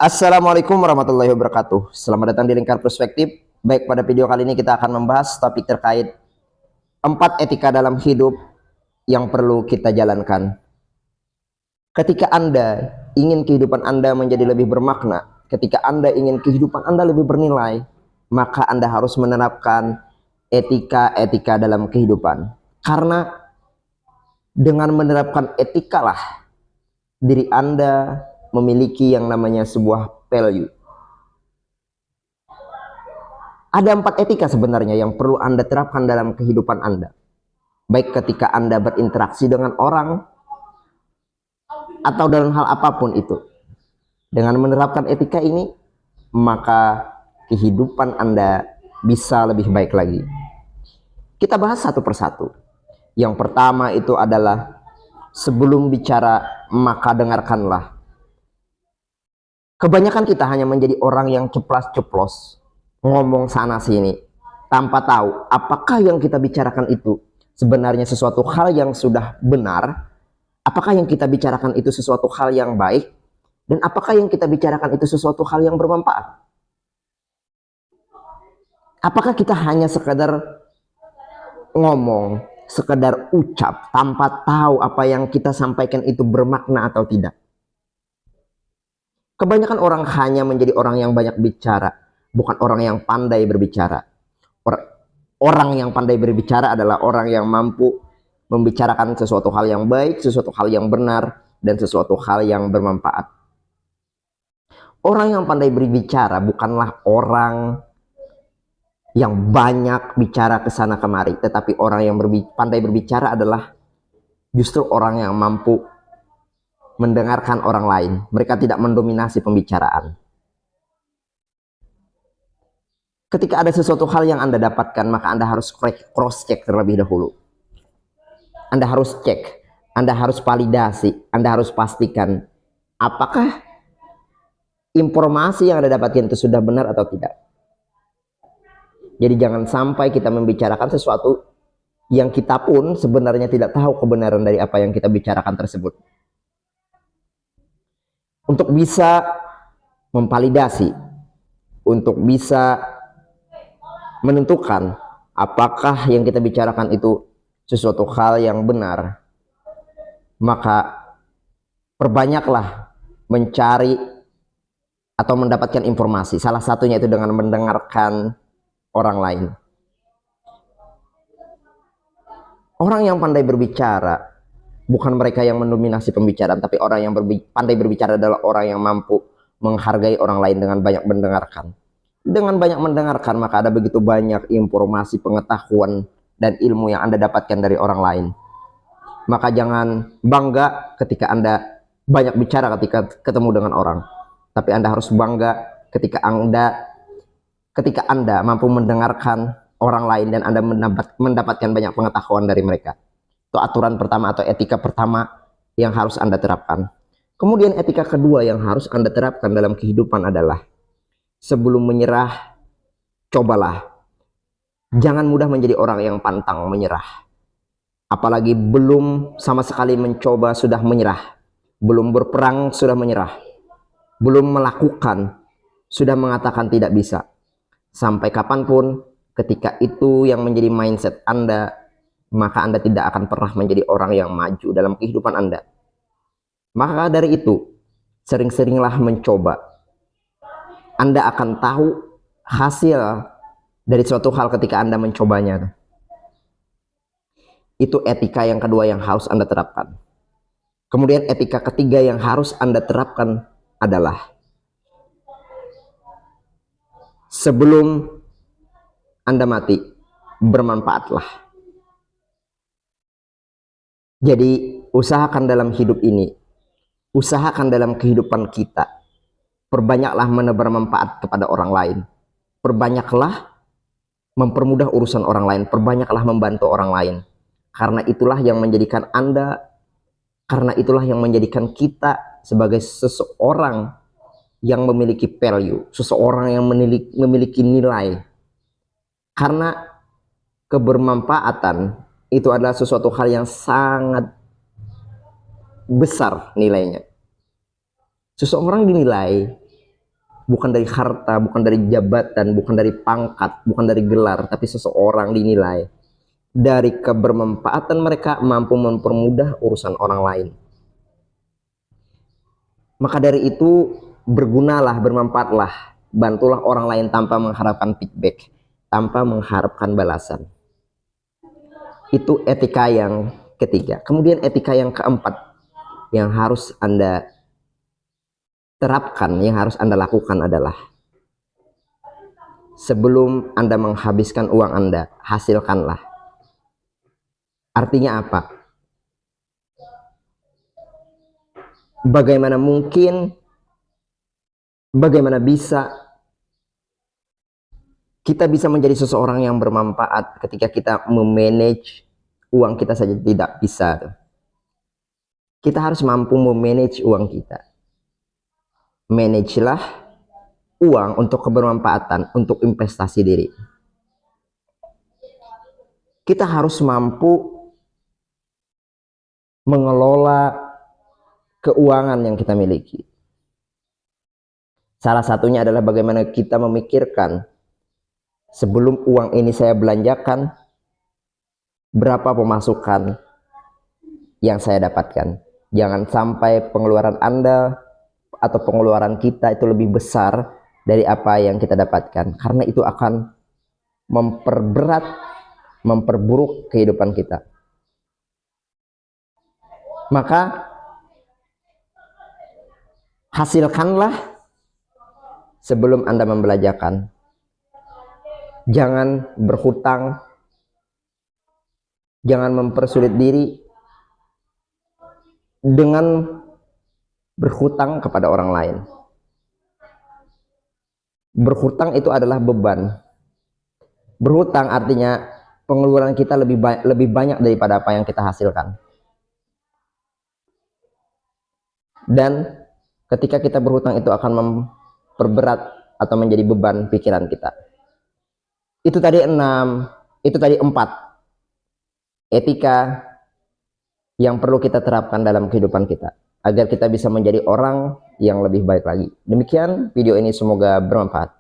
Assalamualaikum warahmatullahi wabarakatuh. Selamat datang di Lingkar Perspektif. Baik, pada video kali ini kita akan membahas topik terkait 4 etika dalam hidup yang perlu kita jalankan. Ketika Anda ingin kehidupan Anda menjadi lebih bermakna, ketika Anda ingin kehidupan Anda lebih bernilai, maka Anda harus menerapkan etika-etika dalam kehidupan. Karena dengan menerapkan etikalah diri Anda memiliki yang namanya sebuah value. Ada 4 etika sebenarnya yang perlu Anda terapkan dalam kehidupan Anda. Baik ketika Anda berinteraksi dengan orang atau dalam hal apapun itu. Dengan menerapkan etika ini, maka kehidupan Anda bisa lebih baik lagi. Kita bahas satu persatu. Yang pertama itu adalah sebelum bicara maka dengarkanlah. Kebanyakan kita hanya menjadi orang yang ceplas-ceplos, ngomong sana sini, tanpa tahu apakah yang kita bicarakan itu sebenarnya sesuatu hal yang sudah benar, apakah yang kita bicarakan itu sesuatu hal yang baik, dan apakah yang kita bicarakan itu sesuatu hal yang bermanfaat. Apakah kita hanya sekedar ngomong, sekedar ucap, tanpa tahu apa yang kita sampaikan itu bermakna atau tidak. Kebanyakan orang hanya menjadi orang yang banyak bicara, bukan orang yang pandai berbicara. Orang yang pandai berbicara adalah orang yang mampu membicarakan sesuatu hal yang baik, sesuatu hal yang benar, dan sesuatu hal yang bermanfaat. Orang yang pandai berbicara bukanlah orang yang banyak bicara ke sana kemari, tetapi orang yang pandai berbicara adalah justru orang yang mampu mendengarkan orang lain. Mereka tidak mendominasi pembicaraan. Ketika ada sesuatu hal yang Anda dapatkan, maka Anda harus cross check terlebih dahulu. Anda harus cek, Anda harus validasi, Anda harus pastikan apakah informasi yang Anda dapatkan itu sudah benar atau tidak. Jadi jangan sampai kita membicarakan sesuatu yang kita pun sebenarnya tidak tahu kebenaran dari apa yang kita bicarakan tersebut. Untuk bisa memvalidasi, untuk bisa menentukan apakah yang kita bicarakan itu sesuatu hal yang benar, maka perbanyaklah mencari atau mendapatkan informasi. Salah satunya itu dengan mendengarkan orang lain. Orang yang pandai berbicara bukan mereka yang mendominasi pembicaraan, tapi orang yang pandai berbicara adalah orang yang mampu menghargai orang lain dengan banyak mendengarkan. Dengan banyak mendengarkan, maka ada begitu banyak informasi, pengetahuan, dan ilmu yang Anda dapatkan dari orang lain. Maka jangan bangga ketika Anda banyak bicara ketika ketemu dengan orang. Tapi Anda harus bangga ketika Anda mampu mendengarkan orang lain dan Anda mendapatkan banyak pengetahuan dari mereka. Itu aturan pertama atau etika pertama yang harus Anda terapkan. Kemudian etika kedua yang harus Anda terapkan dalam kehidupan adalah sebelum menyerah, cobalah. Jangan mudah menjadi orang yang pantang menyerah. Apalagi belum sama sekali mencoba sudah menyerah. Belum berperang sudah menyerah. Belum melakukan sudah mengatakan tidak bisa. Sampai kapanpun ketika itu yang menjadi mindset Anda, maka Anda tidak akan pernah menjadi orang yang maju dalam kehidupan Anda. Maka dari itu, sering-seringlah mencoba. Anda akan tahu hasil dari suatu hal ketika Anda mencobanya. Itu etika yang kedua yang harus Anda terapkan. Kemudian etika ketiga yang harus Anda terapkan adalah sebelum Anda mati, bermanfaatlah. Jadi usahakan dalam hidup ini, usahakan dalam kehidupan kita, perbanyaklah menebar manfaat kepada orang lain, perbanyaklah mempermudah urusan orang lain, perbanyaklah membantu orang lain. Karena itulah yang menjadikan Anda, karena itulah yang menjadikan kita sebagai seseorang yang memiliki value, seseorang yang memiliki nilai. Karena kebermanfaatan itu adalah sesuatu hal yang sangat besar nilainya. Seseorang dinilai bukan dari harta, bukan dari jabatan, bukan dari pangkat, bukan dari gelar, tapi seseorang dinilai dari kebermanfaatan mereka mampu mempermudah urusan orang lain. Maka dari itu bergunalah, bermanfaatlah, bantulah orang lain tanpa mengharapkan feedback, tanpa mengharapkan balasan. Itu etika yang ketiga. Kemudian etika yang keempat yang harus Anda terapkan, yang harus Anda lakukan adalah sebelum Anda menghabiskan uang Anda, hasilkanlah. Artinya apa? Bagaimana mungkin, bagaimana bisa kita bisa menjadi seseorang yang bermanfaat ketika kita memanage uang kita saja tidak bisa. Kita harus mampu memanage uang kita. Managelah uang untuk kebermanfaatan, untuk investasi diri. Kita harus mampu mengelola keuangan yang kita miliki. Salah satunya adalah bagaimana kita memikirkan sebelum uang ini saya belanjakan, berapa pemasukan yang saya dapatkan. Jangan sampai pengeluaran Anda atau pengeluaran kita itu lebih besar dari apa yang kita dapatkan, karena itu akan memperberat, memperburuk kehidupan kita. Maka hasilkanlah sebelum Anda membelanjakan. Jangan berhutang, jangan mempersulit diri dengan berhutang kepada orang lain. Berhutang itu adalah beban. Berhutang artinya pengeluaran kita lebih banyak daripada apa yang kita hasilkan. Dan ketika kita berhutang itu akan memperberat atau menjadi beban pikiran kita. Itu tadi 6, itu tadi 4 etika yang perlu kita terapkan dalam kehidupan kita agar kita bisa menjadi orang yang lebih baik lagi. Demikian video ini, semoga bermanfaat.